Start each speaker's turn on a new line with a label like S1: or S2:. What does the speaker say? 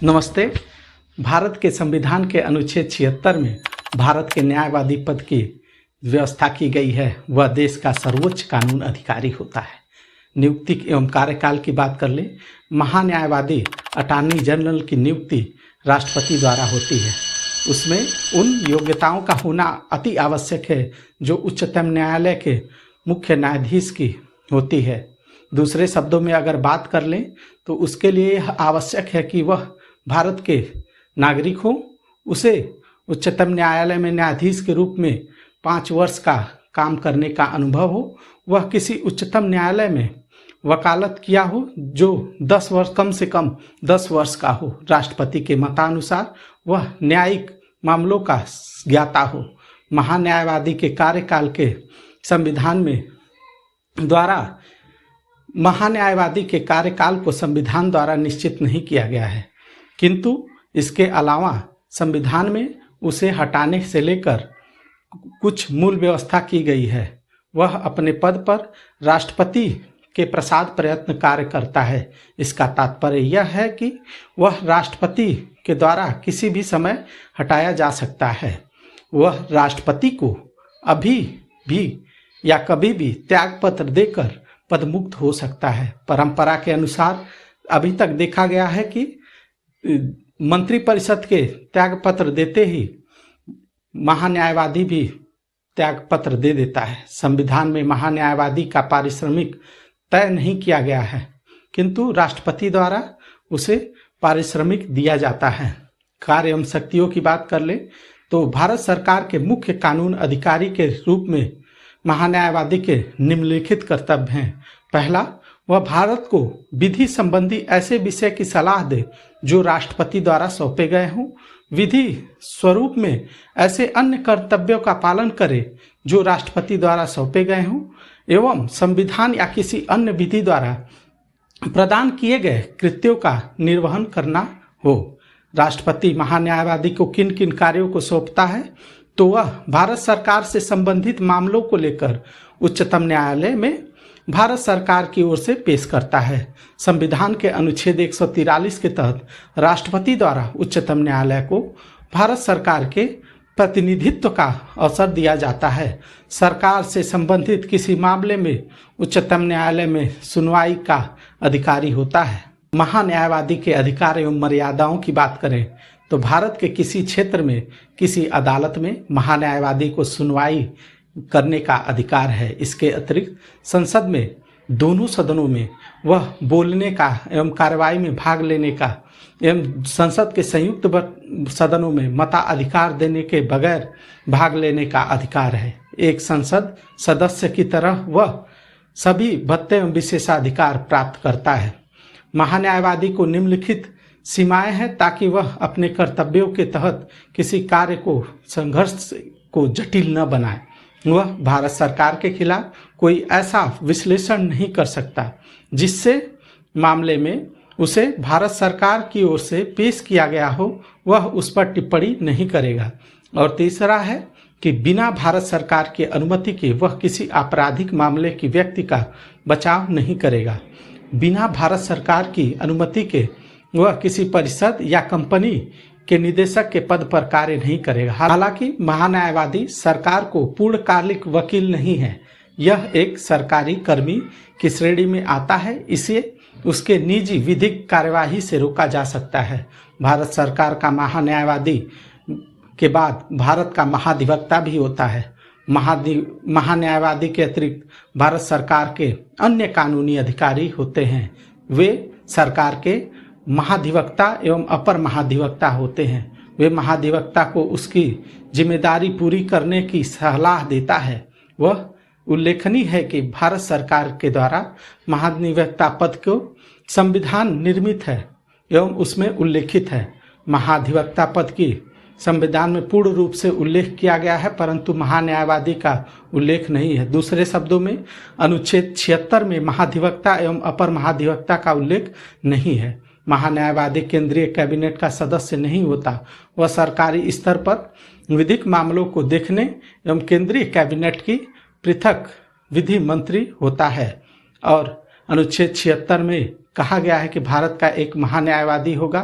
S1: नमस्ते। भारत के संविधान के अनुच्छेद 76 में भारत के न्यायवादी पद की व्यवस्था की गई है। वह देश का सर्वोच्च कानून अधिकारी होता है। नियुक्ति एवं कार्यकाल की बात कर ले, महान्यायवादी अटॉर्नी जनरल की नियुक्ति राष्ट्रपति द्वारा होती है। उसमें उन योग्यताओं का होना अति आवश्यक है जो उच्चतम न्यायालय के मुख्य न्यायाधीश की होती है। दूसरे शब्दों में अगर बात कर लें तो उसके लिए यह आवश्यक है कि वह भारत के नागरिक हो, उसे उच्चतम न्यायालय में न्यायाधीश के रूप में 5 वर्ष का काम करने का अनुभव हो, वह किसी उच्चतम न्यायालय में वकालत किया हो जो 10 वर्ष कम से कम 10 वर्ष का हो, राष्ट्रपति के मतानुसार वह न्यायिक मामलों का ज्ञाता हो। महान्यायवादी के कार्यकाल के संविधान में द्वारा महान्यायवादी के कार्यकाल को संविधान द्वारा निश्चित नहीं किया गया है, किंतु इसके अलावा संविधान में उसे हटाने से लेकर कुछ मूल व्यवस्था की गई है। वह अपने पद पर राष्ट्रपति के प्रसाद प्रयत्न कार्य करता है। इसका तात्पर्य यह है कि वह राष्ट्रपति के द्वारा किसी भी समय हटाया जा सकता है। वह राष्ट्रपति को अभी भी या कभी भी त्यागपत्र देकर पदमुक्त हो सकता है। परंपरा के अनुसार अभी तक देखा गया है कि मंत्रिपरिषद के त्यागपत्र देते ही महान्यायवादी भी त्यागपत्र दे देता है। संविधान में महान्यायवादी का पारिश्रमिक तय नहीं किया गया है, किंतु राष्ट्रपति द्वारा उसे पारिश्रमिक दिया जाता है। कार्य एवं शक्तियों की बात कर ले तो भारत सरकार के मुख्य कानून अधिकारी के रूप में महान्यायवादी के निम्नलिखित कर्तव्य हैं। पहला, वह भारत को विधि संबंधी ऐसे विषय की सलाह दे जो राष्ट्रपति द्वारा सौंपे गए हों। विधि स्वरूप में ऐसे अन्य कर्तव्यों का पालन करे जो राष्ट्रपति द्वारा सौंपे गए हों एवं संविधान या किसी अन्य विधि द्वारा प्रदान किए गए कृत्यों का निर्वहन करना हो। राष्ट्रपति महान्यायवादी को किन किन कार्यों को सौंपता है तो वह भारत सरकार से संबंधित मामलों को लेकर उच्चतम न्यायालय में भारत सरकार की ओर से पेश करता है। संविधान के अनुच्छेद 143 के तहत राष्ट्रपति द्वारा उच्चतम न्यायालय को भारत सरकार के प्रतिनिधित्व का अवसर दिया जाता है। सरकार से संबंधित किसी मामले में उच्चतम न्यायालय में सुनवाई का अधिकारी होता है। महान्यायवादी के अधिकार एवं मर्यादाओं की बात करें तो भारत के किसी क्षेत्र में किसी अदालत में महान्यायवादी को सुनवाई करने का अधिकार है। इसके अतिरिक्त संसद में दोनों सदनों में वह बोलने का एवं कार्रवाई में भाग लेने का एवं संसद के संयुक्त सदनों में मताधिकार देने के बगैर भाग लेने का अधिकार है। एक संसद सदस्य की तरह वह सभी भत्ते एवं विशेषाधिकार प्राप्त करता है। महान्यायवादी को निम्नलिखित सीमाएं हैं ताकि वह अपने कर्तव्यों के तहत किसी कार्य को संघर्ष को जटिल न बनाए। वह भारत सरकार के खिलाफ कोई ऐसा विश्लेषण नहीं कर सकता जिससे मामले में उसे भारत सरकार की ओर से पेश किया गया हो, वह उस पर टिप्पणी नहीं करेगा। और तीसरा है कि बिना भारत सरकार की अनुमति के वह किसी आपराधिक मामले की व्यक्ति का बचाव नहीं करेगा। बिना भारत सरकार की अनुमति के वह किसी परिषद या कंपनी के निदेशक के पद पर कार्य नहीं करेगा। हालांकि महान्यायवादी सरकार को पूर्णकालिक वकील नहीं है, यह एक सरकारी कर्मी की श्रेणी में आता है, इसे उसके निजी विधिक कार्यवाही से रोका जा सकता है। भारत सरकार का महान्यायवादी के बाद भारत का महाधिवक्ता भी होता है। महान्यायवादी के अतिरिक्त भारत सरकार के अन्य कानूनी अधिकारी होते हैं। वे सरकार के महाधिवक्ता एवं अपर महाधिवक्ता होते हैं। वे महाधिवक्ता को उसकी जिम्मेदारी पूरी करने की सलाह देता है। वह उल्लेखनीय है कि भारत सरकार के द्वारा महाधिवक्ता पद को संविधान निर्मित है एवं उसमें उल्लेखित है। महाधिवक्ता पद की संविधान में पूर्ण रूप से उल्लेख किया गया है, परंतु महान्यायवादी का उल्लेख नहीं है। दूसरे शब्दों में अनुच्छेद 76 में महाधिवक्ता एवं अपर महाधिवक्ता का उल्लेख नहीं है। महान्यायवादी केंद्रीय कैबिनेट का सदस्य नहीं होता, वह सरकारी स्तर पर विधिक मामलों को देखने एवं केंद्रीय कैबिनेट की पृथक विधि मंत्री होता है। और अनुच्छेद 76 में कहा गया है कि भारत का एक महान्यायवादी होगा।